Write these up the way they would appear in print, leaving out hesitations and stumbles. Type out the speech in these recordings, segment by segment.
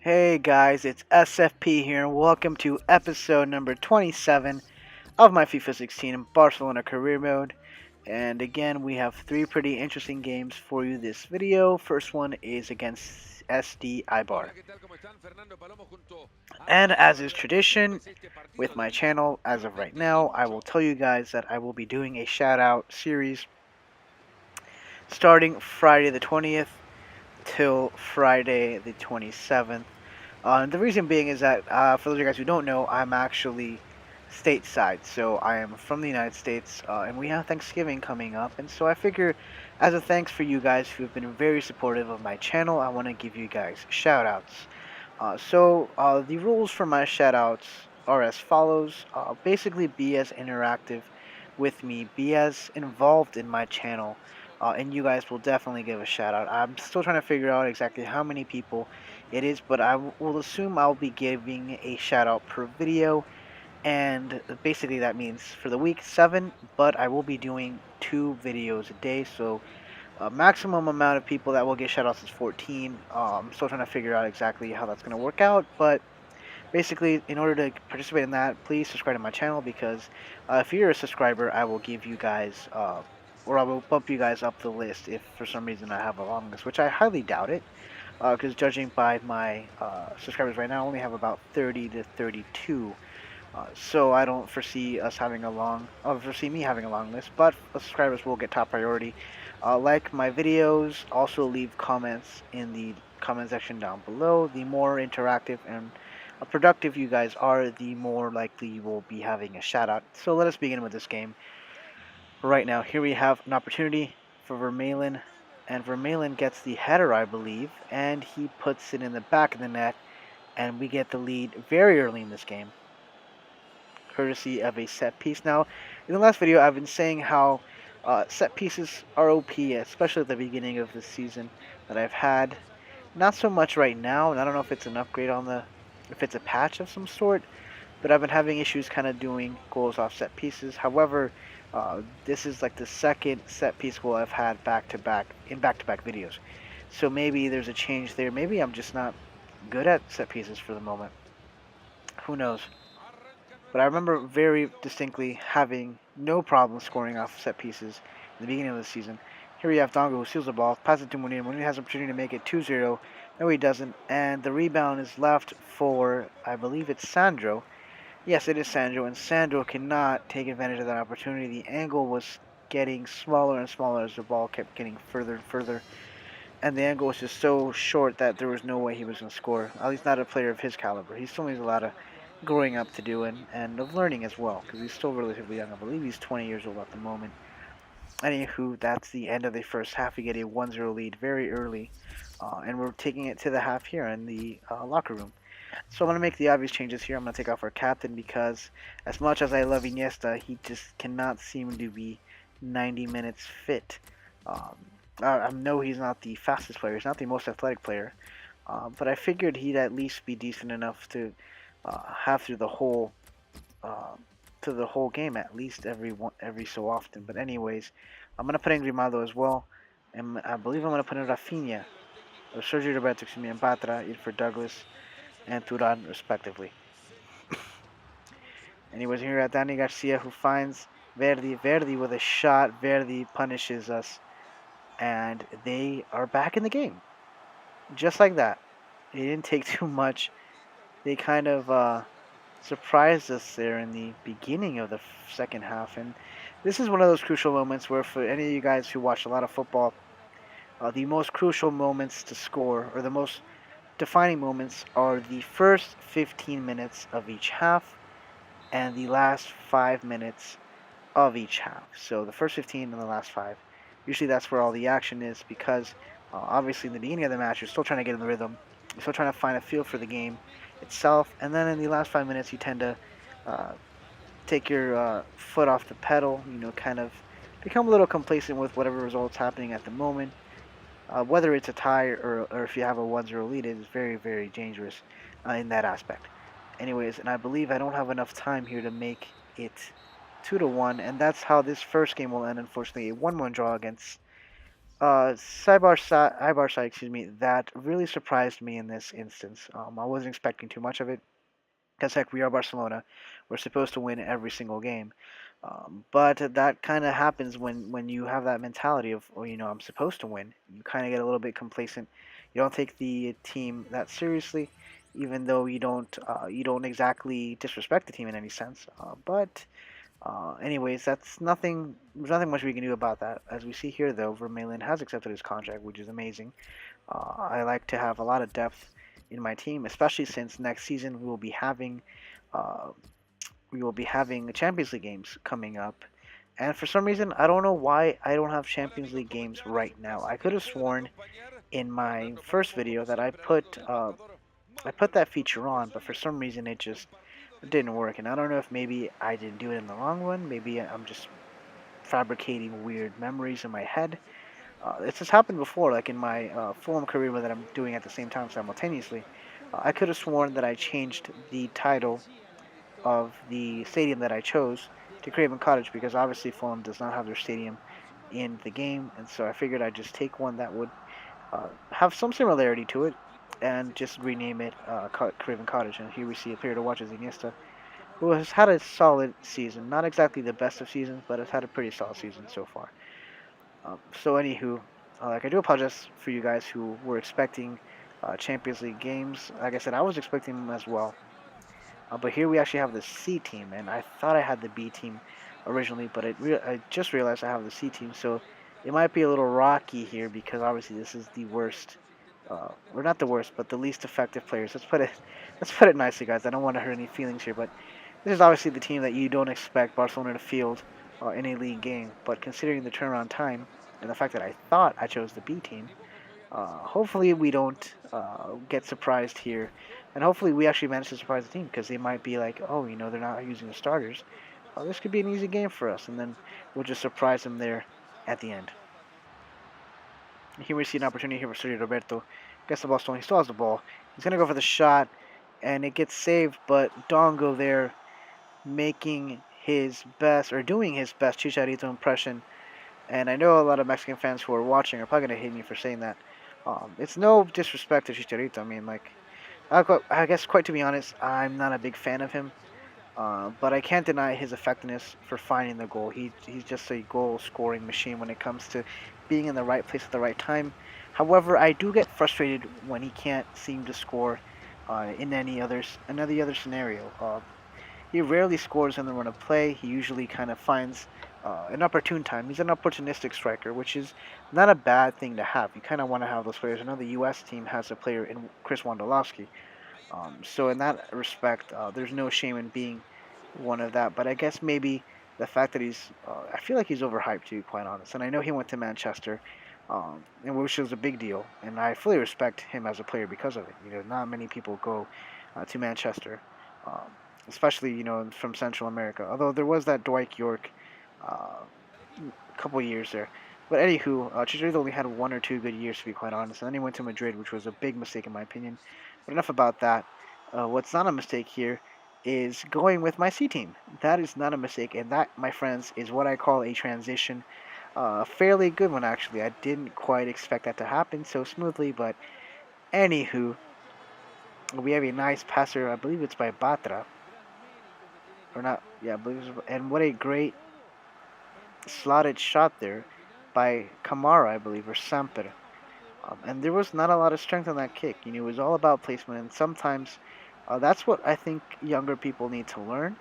Hey guys, it's SFP here, and welcome to episode number 27 of my FIFA 16 Barcelona career mode. And again, we have three pretty interesting games for you this video. First one is against SD Ibar. And as is tradition with my channel, as of right now, I will tell you guys that I will be doing a shout out series starting Friday the 20th till Friday the 27th. The reason being is that, for those of you guys who don't know, I'm actually stateside. So I am from the United States, and we have Thanksgiving coming up. And so I figure, as a thanks for you guys who have been very supportive of my channel, I want to give you guys shout outs. The rules for my shout outs are as follows. Basically, be as interactive with me, be as involved in my channel, and you guys will definitely give a shout out. I'm still trying to figure out exactly how many people it is, but I will assume I'll be giving a shout out per video, and basically that means for the week 7, but I will be doing 2 videos a day, so maximum amount of people that will get shout outs is 14. I'm still trying to figure out exactly how that's going to work out, but basically, in order to participate in that, please subscribe to my channel because if you're a subscriber, I will give you guys, or I will bump you guys up the list if for some reason I have a long list, which I highly doubt it, because judging by my subscribers right now, I only have about 30 to 32. So I don't foresee us having a long, foresee me having a long list, but subscribers will get top priority. Like my videos, also leave comments in the comment section down below. The more interactive and productive you guys are, the more likely you will be having a shout out. So let us begin with this game. Right now, here we have an opportunity for Vermaelen, and Vermaelen gets the header, I believe, and he puts it in the back of the net, and we get the lead very early in this game, courtesy of a set piece. Now, in the last video, I've been saying how set pieces are OP, especially at the beginning of the season that I've had. Not so much right now, and I don't know if it's an upgrade on if it's a patch of some sort, but I've been having issues kind of doing goals off set pieces. However, this is like the second set piece goal I've had back to back videos. So maybe there's a change there. Maybe I'm just not good at set pieces for the moment. Who knows? But I remember very distinctly having no problem scoring off set pieces in the beginning of the season. Here we have Dongo who steals the ball, passes it to Munir. Munir has an opportunity to make it 2-0. No, he doesn't. And the rebound is left for, I believe it's Sandro. Yes, it is Sandro, and Sandro cannot take advantage of that opportunity. The angle was getting smaller and smaller as the ball kept getting further and further. And the angle was just so short that there was no way he was going to score. At least not a player of his caliber. He still needs a lot of growing up to do and of learning as well, because he's still relatively young. I believe he's 20 years old at the moment. Anywho, that's the end of the first half. We get a 1-0 lead very early, and we're taking it to the half here in the locker room. So I'm going to make the obvious changes here. I'm going to take off our captain because as much as I love Iniesta, he just cannot seem to be 90 minutes fit. I know he's not the fastest player. He's not the most athletic player. But I figured he'd at least be decent enough to have uh, through the whole game at least every so often. But anyways, I'm gonna put in Grimaldo as well, and I believe I'm gonna put in Rafinha, or Sergio Roberto, excuse me, and Patra in for Douglas and Turan respectively. Anyways, here we have Danny Garcia who finds Verdi. Verdi with a shot. Verdi punishes us, and they are back in the game, just like that. It didn't take too much. They kind of surprised us there in the beginning of the second half. And this is one of those crucial moments where, for any of you guys who watch a lot of football, the most crucial moments to score, or the most defining moments, are the first 15 minutes of each half and the last 5 minutes of each half. So the first 15 and the last 5. Usually that's where all the action is because obviously in the beginning of the match you're still trying to get in the rhythm. You're still trying to find a feel for the game itself. And then in the last 5 minutes you tend to uh, take your foot off the pedal, kind of become a little complacent with whatever result's happening at the moment. Whether it's a tie or if you have a 1-0 lead, it is very, very dangerous in that aspect. Anyways, and I believe I don't have enough time here to make it 2-1, and that's how this first game will end. Unfortunately, a 1-1 draw against Ibar side, excuse me, that really surprised me in this instance. I wasn't expecting too much of it. Because heck, we are Barcelona. We're supposed to win every single game. But that kind of happens when you have that mentality of, oh, I'm supposed to win. You kind of get a little bit complacent. You don't take the team that seriously, even though you don't exactly disrespect the team in any sense. But anyways, that's nothing. There's nothing much we can do about that. As we see here, though, Vermaelen has accepted his contract, which is amazing. I like to have a lot of depth in my team, especially since next season uh, we will be having Champions League games coming up. And for some reason, I don't know why I don't have Champions League games right now. I could have sworn in my first video that I put that feature on, but for some reason it didn't work. And I don't know if maybe I didn't do it in the wrong one. Maybe I'm just fabricating weird memories in my head. This has happened before, like in my Fulham career that I'm doing at the same time simultaneously. I could have sworn that I changed the title of the stadium that I chose to Craven Cottage because obviously Fulham does not have their stadium in the game, and so I figured I'd just take one that would have some similarity to it and just rename it Craven Cottage. And here we see a player to watch as Iniesta, who has had a solid season. Not exactly the best of seasons, but has had a pretty solid season so far. So anywho, like I do apologize for you guys who were expecting Champions League games. Like I said, I was expecting them as well. But here we actually have the C team, and I thought I had the B team originally, but I just realized I have the C team, so it might be a little rocky here because obviously this is the worst, or not the worst, but the least effective players. Let's put it nicely, guys. I don't want to hurt any feelings here, but this is obviously the team that you don't expect Barcelona to field in a league game. But considering the turnaround time and the fact that I thought I chose the B team, hopefully we don't get surprised here, and hopefully we actually manage to surprise the team because they might be like, oh, they're not using the starters. This could be an easy game for us, and then we'll just surprise them there at the end. Here we see an opportunity here for Sergio Roberto. Gets the ball stolen. He still has the ball. He's gonna go for the shot, and it gets saved, but Dongo there making his best or doing his best Chicharito impression. And I know a lot of Mexican fans who are watching are probably gonna hate me for saying that. It's no disrespect to Chicharito. I mean, like, I guess quite to be honest, I'm not a big fan of him. But I can't deny his effectiveness for finding the goal. He's just a goal scoring machine when it comes to being in the right place at the right time. However, I do get frustrated when he can't seem to score in any other scenario. He rarely scores in the run of play. He usually kind of finds an opportune time. He's an opportunistic striker, which is not a bad thing to have. You kind of want to have those players. I know the U.S. team has a player in Chris Wondolowski. So in that respect, there's no shame in being one of that. But I guess maybe the fact that I feel like he's overhyped to be quite honest. And I know he went to Manchester, and which was a big deal. And I fully respect him as a player because of it. Not many people go to Manchester, um, especially from Central America. Although there was that Dwight York uh, couple years there. But anywho, Chicharito only had 1 or 2 good years to be quite honest, and then he went to Madrid, which was a big mistake in my opinion. But enough about that. What's not a mistake here is going with my C team. That is not a mistake, and that, my friends, is what I call a transition. A fairly good one actually. I didn't quite expect that to happen so smoothly, but anywho, we have a nice passer. I believe it's by Batra, or not? Yeah, I believe it's, and what a great slotted shot there by Kamara, I believe, or Samper. And there was not a lot of strength on that kick. It was all about placement, and sometimes that's what I think younger people need to learn.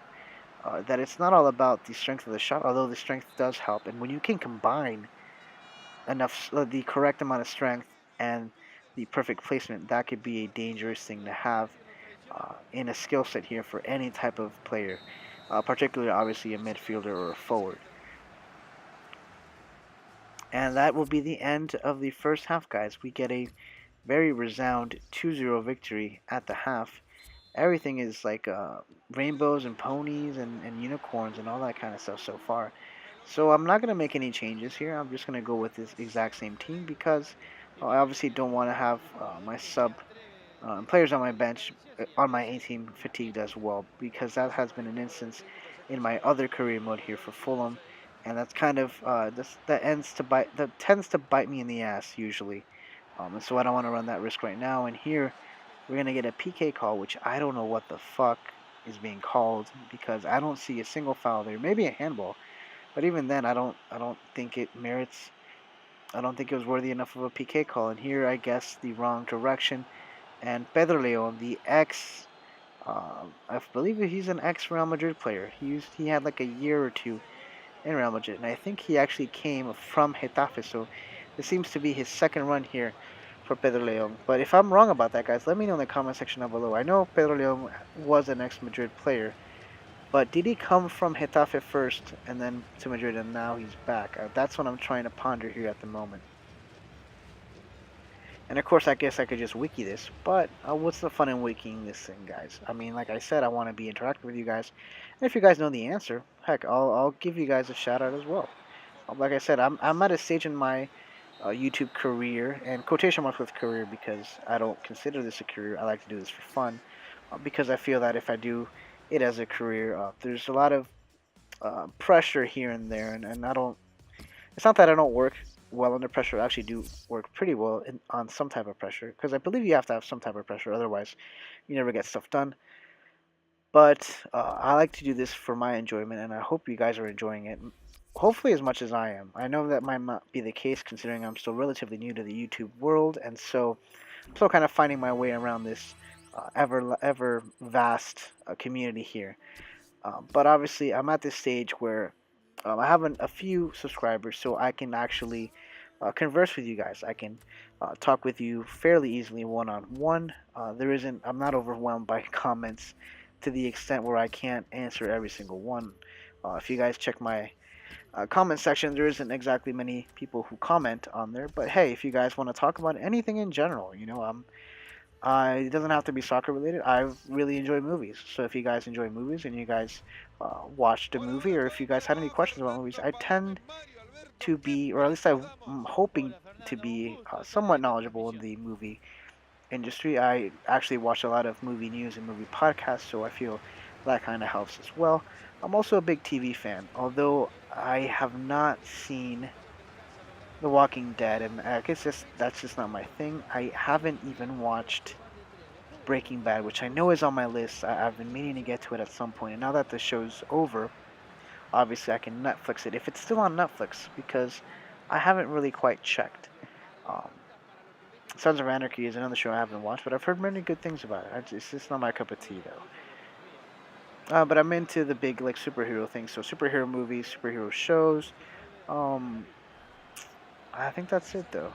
That it's not all about the strength of the shot, although the strength does help. And when you can combine the correct amount of strength and the perfect placement, that could be a dangerous thing to have in a skill set here for any type of player, particularly obviously a midfielder or a forward. And that will be the end of the first half, guys. We get a very resound 2-0 victory at the half. Everything is like rainbows and ponies and unicorns and all that kind of stuff so far. So I'm not going to make any changes here. I'm just going to go with this exact same team because I obviously don't want to have my sub players on my bench on my A team fatigued as well because that has been an instance in my other career mode here for Fulham and that's kind of that tends to bite me in the ass usually. And so I don't want to run that risk right now. And here we're gonna get a PK call, which I don't know what the fuck is being called because I don't see a single foul there. Maybe a handball, but even then, I don't think it merits. I don't think it was worthy enough of a PK call. And here, I guess the wrong direction. And Pedro Leon, the ex, I believe he's an ex Real Madrid player. He had like a year or two in Real Madrid, and I think he actually came from Getafe. So this seems to be his second run here for Pedro Leon. But if I'm wrong about that, guys, let me know in the comment section down below. I know Pedro Leon was an ex-Madrid player, but did he come from Getafe first and then to Madrid and now he's back? That's what I'm trying to ponder here at the moment. And of course, I guess I could just wiki this, but what's the fun in wikiing this thing, guys? I mean, like I said, I want to be interactive with you guys. And if you guys know the answer, heck, I'll give you guys a shout out as well. Like I said, I'm at a stage in my YouTube career, and quotation marks with career because I don't consider this a career. I like to do this for fun, because I feel that if I do it as a career, there's a lot of pressure here and there, and I don't. It's not that I don't work well under pressure. I actually do work pretty well on some type of pressure because I believe you have to have some type of pressure, otherwise you never get stuff done. But I like to do this for my enjoyment, and I hope you guys are enjoying it. Hopefully, as much as I am. I know that might not be the case considering I'm still relatively new to the YouTube world, and so I'm still kind of finding my way around this ever vast community here. But obviously, I'm at this stage where I have a few subscribers, so I can actually converse with you guys. I can talk with you fairly easily one on one. There isn't. I'm not overwhelmed by comments to the extent where I can't answer every single one. If you guys check my comment section, there isn't exactly many people who comment on there. But hey, if you guys want to talk about anything in general, it doesn't have to be soccer related. I really enjoy movies. So if you guys enjoy movies and you guys watched a movie, or if you guys had any questions about movies, I tend to be, or at least I'm hoping to be, somewhat knowledgeable in the movie industry. I actually watch a lot of movie news and movie podcasts, so I feel that kind of helps as well. I'm also a big TV fan, although I have not seen The Walking Dead, and I guess that's just not my thing. I haven't even watched Breaking Bad, which I know is on my list. I've been meaning to get to it at some point, and now that the show's over, obviously I can Netflix it if it's still on Netflix because I haven't really quite checked. Um, Sons of Anarchy is another show I haven't watched, but I've heard many good things about it. It's just not my cup of tea though. But I'm into the big like superhero things, so superhero movies, superhero shows. Um, I think that's it though.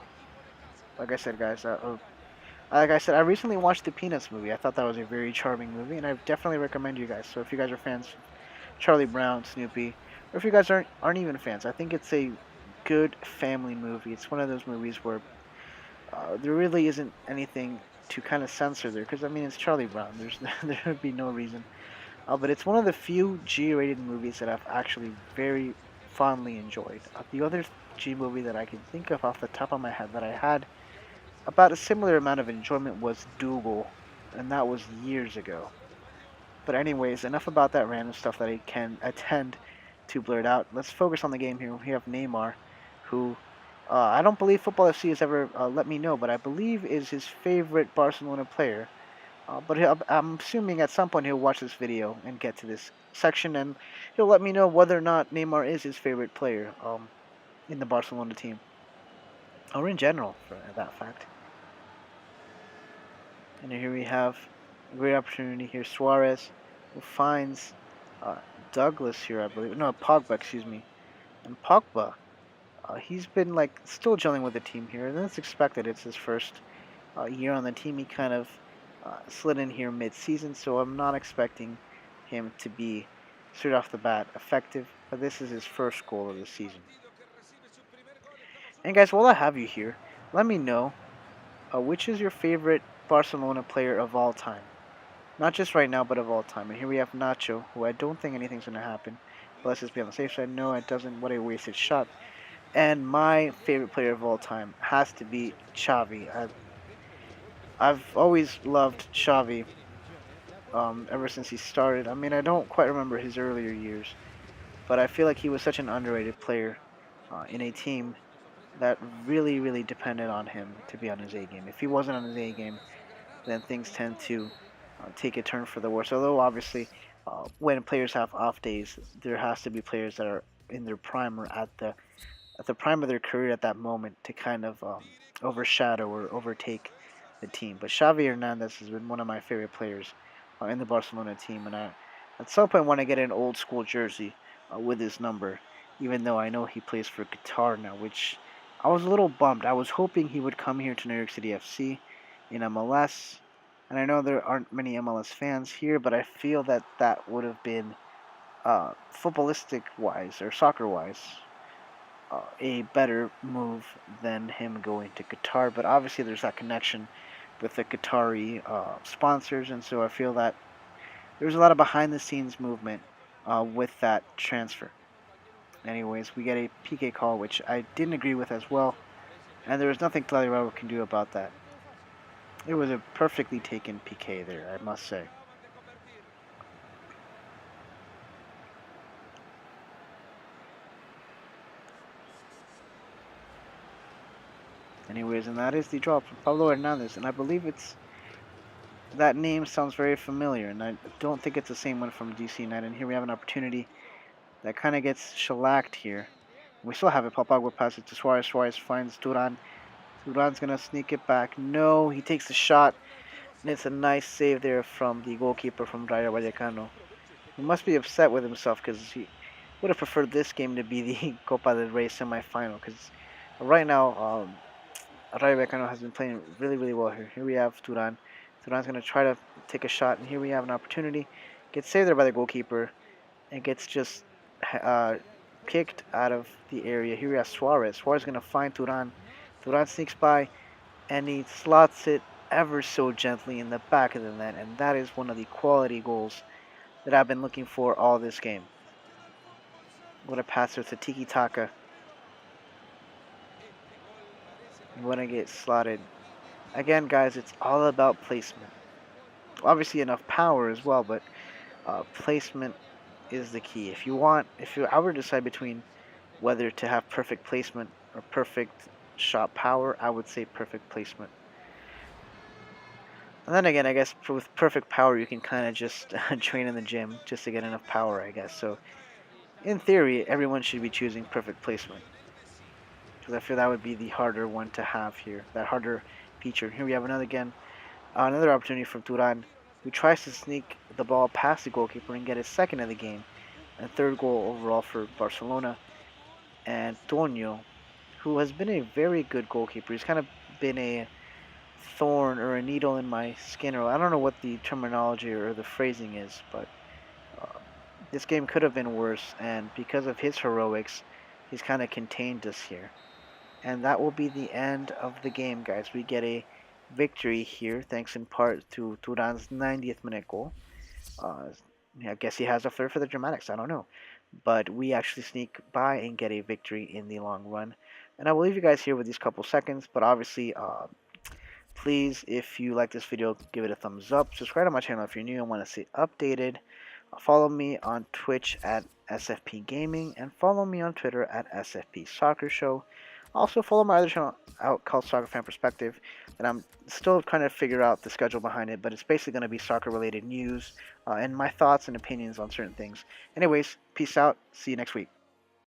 Like I said, guys. Like I said, I recently watched the Peanuts movie. I thought that was a very charming movie, and I definitely recommend you guys. So if you guys are fans of Charlie Brown, Snoopy, or if you guys aren't even fans, I think it's a good family movie. It's one of those movies where there really isn't anything to kind of censor there, because I mean it's Charlie Brown. There would be no reason. But it's one of the few G-rated movies that I've actually very fondly enjoyed. The other G movie that I can think of off the top of my head that I had about a similar amount of enjoyment was Dougal, and that was years ago. But anyways, enough about that random stuff that I can attend to blurt out. Let's focus on the game here. We have Neymar, who I don't believe Football FC has ever let me know, but I believe is his favorite Barcelona player. But I'm assuming at some point he'll watch this video and get to this section, and he'll let me know whether or not Neymar is his favorite player in the Barcelona team, or in general, for that fact. And here we have a great opportunity here. Suarez, who finds uh, Douglas here, I believe. No, Pogba, excuse me. And Pogba, he's been like still gelling with the team here, and that's expected. It's his first year on the team. He kind of slid in here mid-season, so I'm not expecting him to be straight off the bat effective. But this is his first goal of the season. And guys, while I have you here, let me know which is your favorite Barcelona player of all time. Not just right now, but of all time. And here we have Nacho, who I don't think anything's going to happen. But let's just be on the safe side. No, it doesn't. What a wasted shot. And my favorite player of all time has to be Xavi. I've always loved Xavi ever since he started. I mean, I don't quite remember his earlier years. but I feel like he was such an underrated player in a team that really, really depended on him to be on his A game. If he wasn't on his A game, then things tend to take a turn for the worse. Although obviously, when players have off days, there has to be players that are in their prime or at the prime of their career at that moment to kind of overshadow or overtake the team. But Xavi Hernandez has been one of my favorite players in the Barcelona team, and I at some point want to get an old school jersey with his number, even though I know he plays for Qatar now, which I was a little bummed. I was hoping he would come here to New York City FC in MLS, and I know there aren't many MLS fans here, but I feel that that would have been footballistic wise or soccer wise a better move than him going to Qatar. But obviously, there's that connection with the Qatari sponsors, and so I feel that there's a lot of behind the scenes movement with that transfer. Anyways, we get a Pique call, which I didn't agree with as well, and there was nothing Claudio can do about that. It was a perfectly taken PK there, I must say. Anyways, and that is the draw from Pablo Hernandez, and I believe it's that name sounds very familiar, and I don't think it's the same one from DC United. And here we have an opportunity that kind of gets shellacked here. We still have it. Papagua passes to Suarez. Suarez finds Duran. Duran's going to sneak it back. No, he takes the shot, and it's a nice save there from the goalkeeper from Rayo Vallecano. He must be upset with himself because he would have preferred this game to be the Copa del Rey semifinal. Because right now, Rayo Vallecano has been playing really, really well here. Here we have Duran. Duran's going to try to take a shot, and here we have an opportunity. Gets saved there by the goalkeeper, and gets just uh, kicked out of the area. Here we have Suarez. Suarez is going to find Duran. Duran sneaks by, and he slots it ever so gently in the back of the net, and that is one of the quality goals that I've been looking for all this game. What a pass with the tiki taka. You want to get slotted. Again, guys, it's all about placement. Obviously, enough power as well, but placement is the key. If I were to decide between whether to have perfect placement or perfect shot power, I would say perfect placement. And then again, I guess with perfect power, you can kind of just train in the gym just to get enough power, I guess. So, in theory, everyone should be choosing perfect placement. Because I feel that would be the harder one to have here, that harder feature. Here we have another opportunity from Turan, who tries to sneak the ball past the goalkeeper and get his second of the game, and third goal overall for Barcelona. And Tonio, who has been a very good goalkeeper. He's kind of been a thorn or a needle in my skin, or I don't know what the terminology or the phrasing is, but uh, this game could have been worse, and because of his heroics, he's kind of contained us here. And that will be the end of the game, guys. We get a victory here, thanks in part to Turan's 90th minute goal. Uh, I guess he has a flair for the dramatics, I don't know. But we actually sneak by and get a victory in the long run. And I will leave you guys here with these couple seconds, but obviously, please, if you like this video, give it a thumbs up. Subscribe to my channel if you're new and want to stay updated. Follow me on Twitch at SFP Gaming and follow me on Twitter at SFP Soccer Show. Also follow my other channel out called Soccer Fan Perspective, and I'm still trying to figure out the schedule behind it, but it's basically going to be soccer related news and my thoughts and opinions on certain things. Anyways, peace out. See you next week.